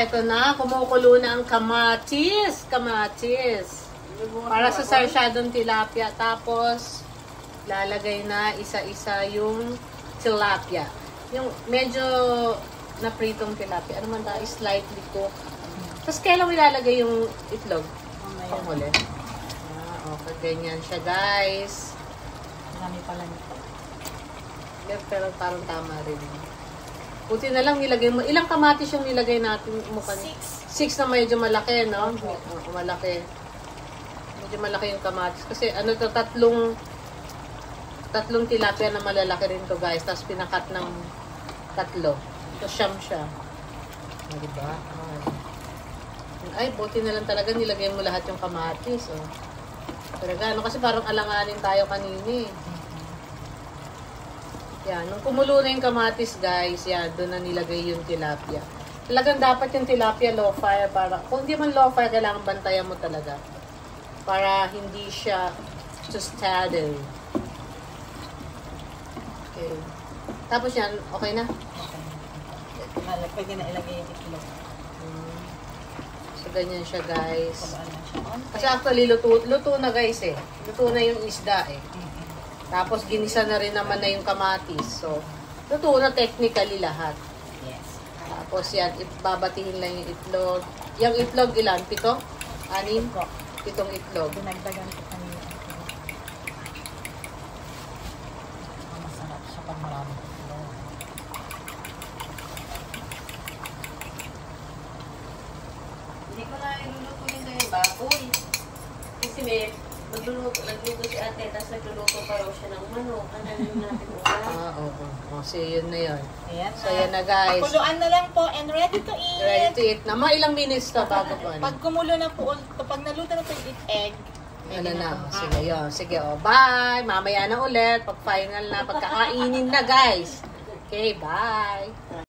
ito na. Kumukulo na ang kamatis. Kamatis. Para sa sarsyadong tilapia. Tapos, lalagay na isa-isa yung tilapia. Yung medyo na-pritong tilapia. Ano man tayo? Slightly cooked. Tapos, kailan mo ilalagay yung itlog? Panghuli. Okay, ganyan siya, guys. Marami pala nito. Pero parang tama rin. Buti na lang nilagay mo. Ilang kamatis yung nilagay natin mo kanina? 6 na medyo malaki, no? Malaki. Medyo malaki yung kamatis. Kasi ano to, tatlong tilapia na malalaki rin to, guys. Tapos pinakat ng 3. So, siyam siya. Diba? Ay, buti na lang talaga nilagay mo lahat yung kamatis, oh. Talaga, ano, kasi parang alanganin tayo kanina, eh. Yan, nung kumulo na yung kamatis, guys, yan, doon na nilagay yung tilapia. Talagang dapat yung tilapia low fire para, kung hindi man low fire, kailangan bantayan mo talaga. Para hindi siya tostado. Okay. Tapos yan, okay na? Okay. Pwede na ilagay yung itlog. So, ganyan siya, guys. Kasi actually, luto na, guys, eh. Luto na yung isda, eh. Tapos, ginisa na rin naman na yung kamatis. So, luto na technically lahat. Yes. Tapos, yan, babatihin lang yung itlog. Yung itlog, ilan? 7? 6? 7 itlog. Dinagdagan ko kanina. Masarap siya pag marami itlog. Hindi ko na ilulutuin na yung baboy. Kasi nagluto si ate, tapos nagluluto pa raw siya ng manok. Ano natin ulam? Oo. So, yun na yun. Ayan. So, yan na, guys. Pakuluan na lang po and ready to eat. Ready to eat na. Mga ilang minutes to bago po. Pag kumulo na po, pag naluto na po yung egg, Ano na? Sige, yun. Sige, bye! Mamaya na ulit. Pag final na, pagkakainin na, guys. Okay, bye!